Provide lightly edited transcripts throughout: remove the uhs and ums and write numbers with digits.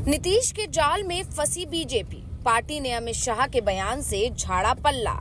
नीतीश के जाल में फंसी बीजेपी, पार्टी ने अमित शाह के बयान से झाड़ा पल्ला।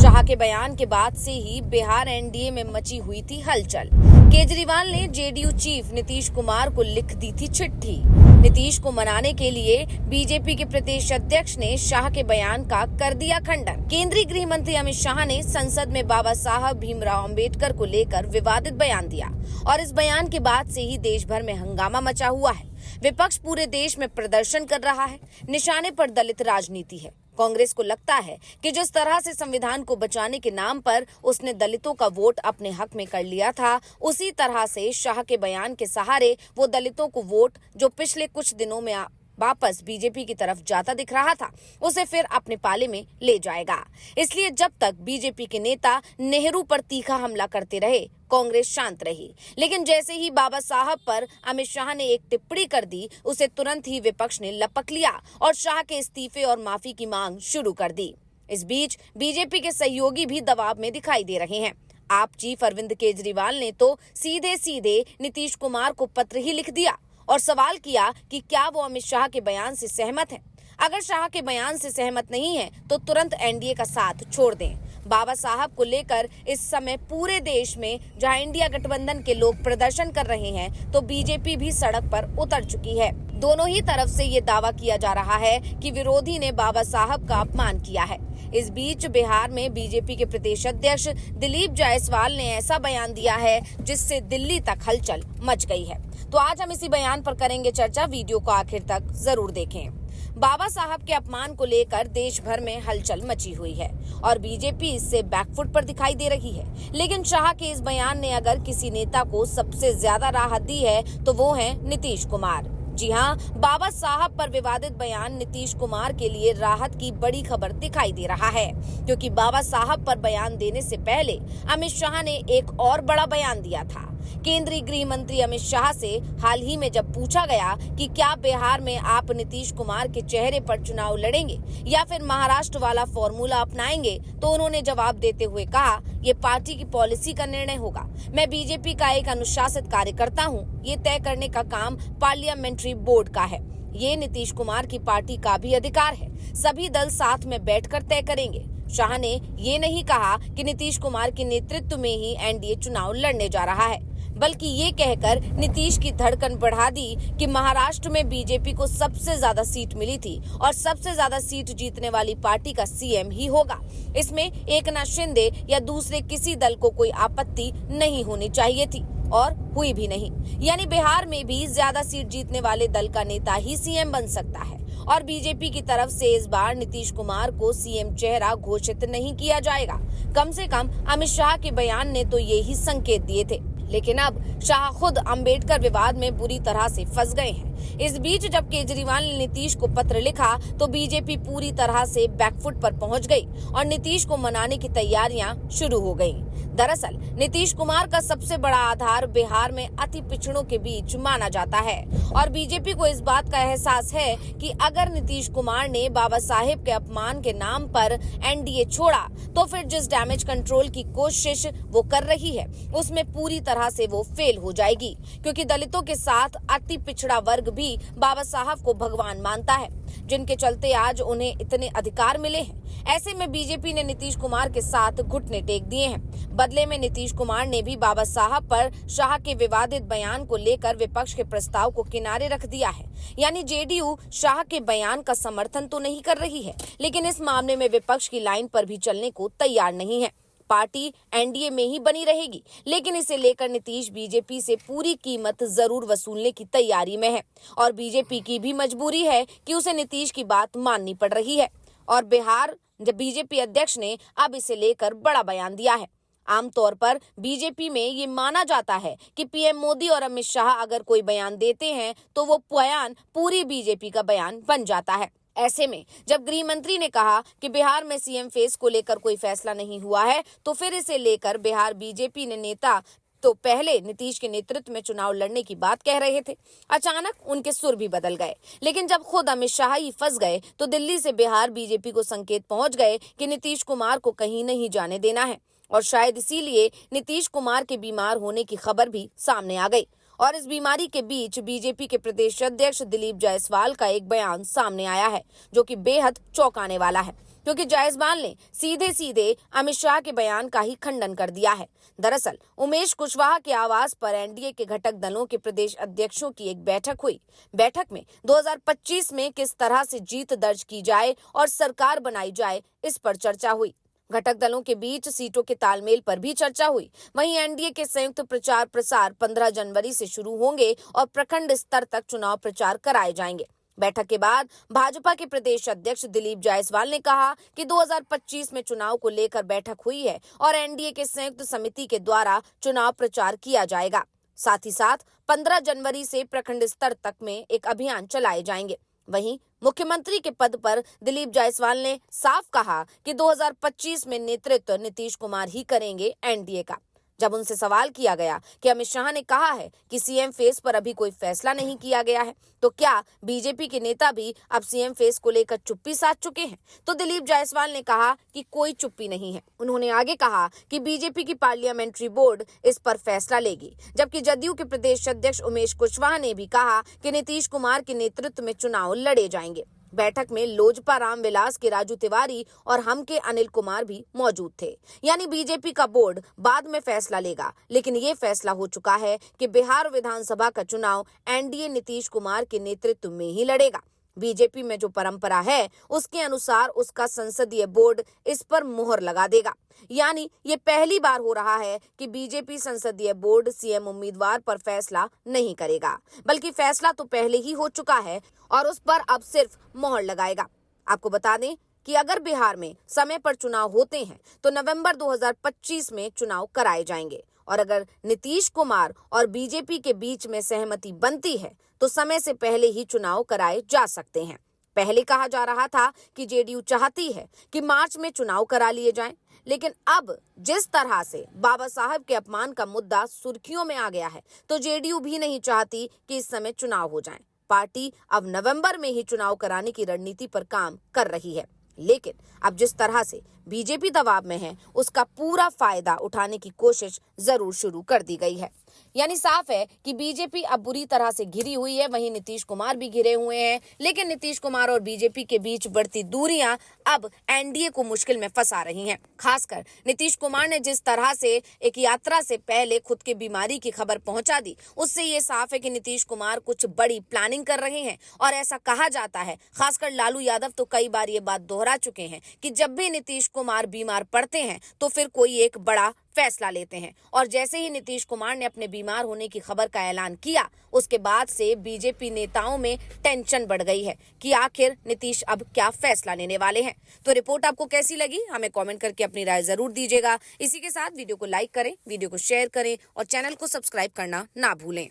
शाह के बयान के बाद से ही बिहार एनडीए में मची हुई थी हलचल। केजरीवाल ने जेडीयू चीफ नीतीश कुमार को लिख दी थी चिट्ठी। नीतीश को मनाने के लिए बीजेपी के प्रदेश अध्यक्ष ने शाह के बयान का कर दिया खंडन। केंद्रीय गृह मंत्री अमित शाह ने संसद में बाबा साहब भीमराव अंबेडकर को लेकर विवादित बयान दिया और इस बयान के बाद से ही देश भर में हंगामा मचा हुआ है। विपक्ष पूरे देश में प्रदर्शन कर रहा है। निशाने पर दलित राजनीति है। कांग्रेस को लगता है कि जिस तरह से संविधान को बचाने के नाम पर उसने दलितों का वोट अपने हक में कर लिया था, उसी तरह से शाह के बयान के सहारे वो दलितों को वोट जो पिछले कुछ दिनों में वापस बीजेपी की तरफ जाता दिख रहा था, उसे फिर अपने पाले में ले जाएगा। इसलिए जब तक बीजेपी के नेता नेहरू पर तीखा हमला करते रहे, कांग्रेस शांत रही। लेकिन जैसे ही बाबा साहब पर अमित शाह ने एक टिप्पणी कर दी, उसे तुरंत ही विपक्ष ने लपक लिया और शाह के इस्तीफे और माफी की मांग शुरू कर दी। इस बीच बीजेपी के सहयोगी भी दबाव में दिखाई दे रहे हैं। आप चीफ अरविंद केजरीवाल ने तो सीधे सीधे नीतीश कुमार को पत्र ही लिख दिया और सवाल किया कि क्या वो अमित शाह के बयान से सहमत हैं। अगर शाह के बयान से सहमत नहीं है तो तुरंत एनडीए का साथ छोड़ दें। बाबा साहब को लेकर इस समय पूरे देश में जहां इंडिया गठबंधन के लोग प्रदर्शन कर रहे हैं, तो बीजेपी भी सड़क पर उतर चुकी है। दोनों ही तरफ से ये दावा किया जा रहा है कि विरोधी ने बाबा साहब का अपमान किया है। इस बीच बिहार में बीजेपी के प्रदेश अध्यक्ष दिलीप जायसवाल ने ऐसा बयान दिया है जिससे दिल्ली तक हलचल मच गई है। तो आज हम इसी बयान पर करेंगे चर्चा। वीडियो को आखिर तक जरूर देखें। बाबा साहब के अपमान को लेकर देश भर में हलचल मची हुई है और बीजेपी इससे बैकफुट पर दिखाई दे रही है। लेकिन शाह के इस बयान ने अगर किसी नेता को सबसे ज्यादा राहत दी है तो वो है नीतीश कुमार। जी हाँ, बाबा साहब पर विवादित बयान नीतीश कुमार के लिए राहत की बड़ी खबर दिखाई दे रहा है, क्योंकि बाबा साहब पर बयान देने से पहले अमित शाह ने एक और बड़ा बयान दिया था। केंद्रीय गृह मंत्री अमित शाह से हाल ही में जब पूछा गया कि क्या बिहार में आप नीतीश कुमार के चेहरे पर चुनाव लड़ेंगे या फिर महाराष्ट्र वाला फॉर्मूला अपनाएंगे, तो उन्होंने जवाब देते हुए कहा, ये पार्टी की पॉलिसी का निर्णय होगा। मैं बीजेपी का एक अनुशासित कार्यकर्ता हूँ। ये तय करने का काम पार्लियामेंट्री बोर्ड का है। ये नीतीश कुमार की पार्टी का भी अधिकार है। सभी दल साथ में बैठकर तय करेंगे। शाह ने ये नहीं कहा कि नीतीश कुमार के नेतृत्व में ही एनडीए चुनाव लड़ने जा रहा है, बल्कि ये कहकर नीतीश की धड़कन बढ़ा दी कि महाराष्ट्र में बीजेपी को सबसे ज्यादा सीट मिली थी और सबसे ज्यादा सीट जीतने वाली पार्टी का सीएम ही होगा। इसमें एकनाथ शिंदे या दूसरे किसी दल को कोई आपत्ति नहीं होनी चाहिए थी और हुई भी नहीं। यानी बिहार में भी ज्यादा सीट जीतने वाले दल का नेता ही सीएम बन सकता है और बीजेपी की तरफ से इस बार नीतीश कुमार को सीएम चेहरा घोषित नहीं किया जाएगा। कम से कम अमित शाह के बयान ने तो ये ही संकेत दिए थे। लेकिन अब शाह खुद अंबेडकर विवाद में बुरी तरह से फंस गए हैं। इस बीच जब केजरीवाल ने नीतीश को पत्र लिखा तो बीजेपी पूरी तरह से बैकफुट पर पहुंच गई और नीतीश को मनाने की तैयारियां शुरू हो गईं। दरअसल नीतीश कुमार का सबसे बड़ा आधार बिहार में अति पिछड़ों के बीच माना जाता है और बीजेपी को इस बात का एहसास है कि अगर नीतीश कुमार ने बाबा साहेब के अपमान के नाम पर एनडीए छोड़ा तो फिर जिस डैमेज कंट्रोल की कोशिश वो कर रही है उसमें पूरी तरह से वो फेल हो जाएगी, क्योंकि दलितों के साथ अति पिछड़ा वर्ग भी बाबा साहब को भगवान मानता है, जिनके चलते आज उन्हें इतने अधिकार मिले हैं। ऐसे में बीजेपी ने नीतीश कुमार के साथ घुटने टेक दिए हैं। बदले में नीतीश कुमार ने भी बाबा साहब पर शाह के विवादित बयान को लेकर विपक्ष के प्रस्ताव को किनारे रख दिया है। यानी जेडीयू शाह के बयान का समर्थन तो नहीं कर रही है, लेकिन इस मामले में विपक्ष की लाइन पर भी चलने को तैयार नहीं है। पार्टी एनडीए में ही बनी रहेगी, लेकिन इसे लेकर नीतीश बीजेपी से पूरी कीमत जरूर वसूलने की तैयारी में है और बीजेपी की भी मजबूरी है कि उसे नीतीश की बात माननी पड़ रही है। और बिहार बीजेपी अध्यक्ष ने अब इसे लेकर बड़ा बयान दिया है। आमतौर पर बीजेपी में ये माना जाता है कि पीएम मोदी और अमित शाह अगर कोई बयान देते हैं तो वो बयान पूरी बीजेपी का बयान बन जाता है। ऐसे में जब गृह मंत्री ने कहा कि बिहार में सीएम फेस को लेकर कोई फैसला नहीं हुआ है, तो फिर इसे लेकर बिहार बीजेपी ने नेता तो पहले नीतीश के नेतृत्व में चुनाव लड़ने की बात कह रहे थे। अचानक उनके सुर भी बदल गए। लेकिन जब खुद अमित शाह ही फंस गए तो दिल्ली से बिहार बीजेपी को संकेत पहुंच गए कि नीतीश कुमार को कहीं नहीं जाने देना है और शायद इसीलिए नीतीश कुमार के बीमार होने की खबर भी सामने आ गई और इस बीमारी के बीच बीजेपी के प्रदेश अध्यक्ष दिलीप जायसवाल का एक बयान सामने आया है, जो कि बेहद चौंकाने वाला है, क्योंकि जायसवाल ने सीधे सीधे अमित शाह के बयान का ही खंडन कर दिया है। दरअसल उमेश कुशवाहा के आवास पर एनडीए के घटक दलों के प्रदेश अध्यक्षों की एक बैठक हुई। बैठक में 2025 में किस तरह से जीत दर्ज की जाए और सरकार बनाई जाए, इस पर चर्चा हुई। घटक दलों के बीच सीटों के तालमेल पर भी चर्चा हुई। वहीं एनडीए के संयुक्त प्रचार प्रसार 15 जनवरी से शुरू होंगे और प्रखंड स्तर तक चुनाव प्रचार कराए जाएंगे। बैठक के बाद भाजपा के प्रदेश अध्यक्ष दिलीप जायसवाल ने कहा कि 2025 में चुनाव को लेकर बैठक हुई है और एनडीए के संयुक्त समिति के द्वारा चुनाव प्रचार किया जाएगा। साथ ही साथ 15 जनवरी से प्रखंड स्तर तक में एक अभियान चलाए जाएंगे। वहीं मुख्यमंत्री के पद पर दिलीप जायसवाल ने साफ कहा कि 2025 में नेतृत्व नीतीश कुमार ही करेंगे एनडीए का। जब उनसे सवाल किया गया कि अमित शाह ने कहा है कि सीएम फेस पर अभी कोई फैसला नहीं किया गया है, तो क्या बीजेपी के नेता भी अब सीएम फेस को लेकर चुप्पी साध चुके हैं, तो दिलीप जायसवाल ने कहा कि कोई चुप्पी नहीं है। उन्होंने आगे कहा कि बीजेपी की पार्लियामेंट्री बोर्ड इस पर फैसला लेगी, जबकि जदयू के प्रदेश अध्यक्ष उमेश कुशवाहा ने भी कहा कि नीतीश कुमार के नेतृत्व में चुनाव लड़े जाएंगे। बैठक में लोजपा रामविलास के राजू तिवारी और हम के अनिल कुमार भी मौजूद थे। यानी बीजेपी का बोर्ड बाद में फैसला लेगा, लेकिन ये फैसला हो चुका है कि बिहार विधानसभा का चुनाव एनडीए नीतीश कुमार के नेतृत्व में ही लड़ेगा। बीजेपी में जो परंपरा है उसके अनुसार उसका संसदीय बोर्ड इस पर मुहर लगा देगा। यानी ये पहली बार हो रहा है कि बीजेपी संसदीय बोर्ड सीएम उम्मीदवार पर फैसला नहीं करेगा, बल्कि फैसला तो पहले ही हो चुका है और उस पर अब सिर्फ मोहर लगाएगा। आपको बता दें कि अगर बिहार में समय पर चुनाव होते हैं तो नवंबर 2025 में चुनाव कराए जाएंगे, और अगर नीतीश कुमार और बीजेपी के बीच में सहमति बनती है तो समय से पहले ही चुनाव कराए जा सकते हैं। पहले कहा जा रहा था कि जेडीयू चाहती है कि मार्च में चुनाव करा लिए जाएं, लेकिन अब जिस तरह से बाबा साहब के अपमान का मुद्दा सुर्खियों में आ गया है, तो जेडीयू भी नहीं चाहती कि इस समय चुनाव हो जाएं। पार्टी अब नवंबर में ही चुनाव कराने की रणनीति पर काम कर रही है, लेकिन अब जिस तरह से बीजेपी दबाव में है उसका पूरा फायदा उठाने की कोशिश जरूर शुरू कर दी गई है। यानी साफ है कि बीजेपी अब बुरी तरह से घिरी हुई है, वहीं नीतीश कुमार भी घिरे हुए हैं, लेकिन नीतीश कुमार और बीजेपी के बीच बढ़ती दूरियां अब एनडीए को मुश्किल में फंसा रही हैं। खासकर नीतीश कुमार ने जिस तरह से एक यात्रा से पहले खुद की बीमारी की खबर पहुंचा दी, उससे ये साफ है कि नीतीश कुमार कुछ बड़ी प्लानिंग कर रहे हैं। और ऐसा कहा जाता है, खासकर लालू यादव तो कई बार ये बात दोहरा चुके हैं कि जब भी नीतीश कुमार बीमार पड़ते हैं तो फिर कोई एक बड़ा फैसला लेते हैं। और जैसे ही नीतीश कुमार ने अपने बीमार होने की खबर का ऐलान किया, उसके बाद से बीजेपी नेताओं में टेंशन बढ़ गई है कि आखिर नीतीश अब क्या फैसला लेने वाले हैं। तो रिपोर्ट आपको कैसी लगी, हमें कमेंट करके अपनी राय जरूर दीजिएगा। इसी के साथ वीडियो को लाइक करें, वीडियो को शेयर करें और चैनल को सब्सक्राइब करना ना भूलें।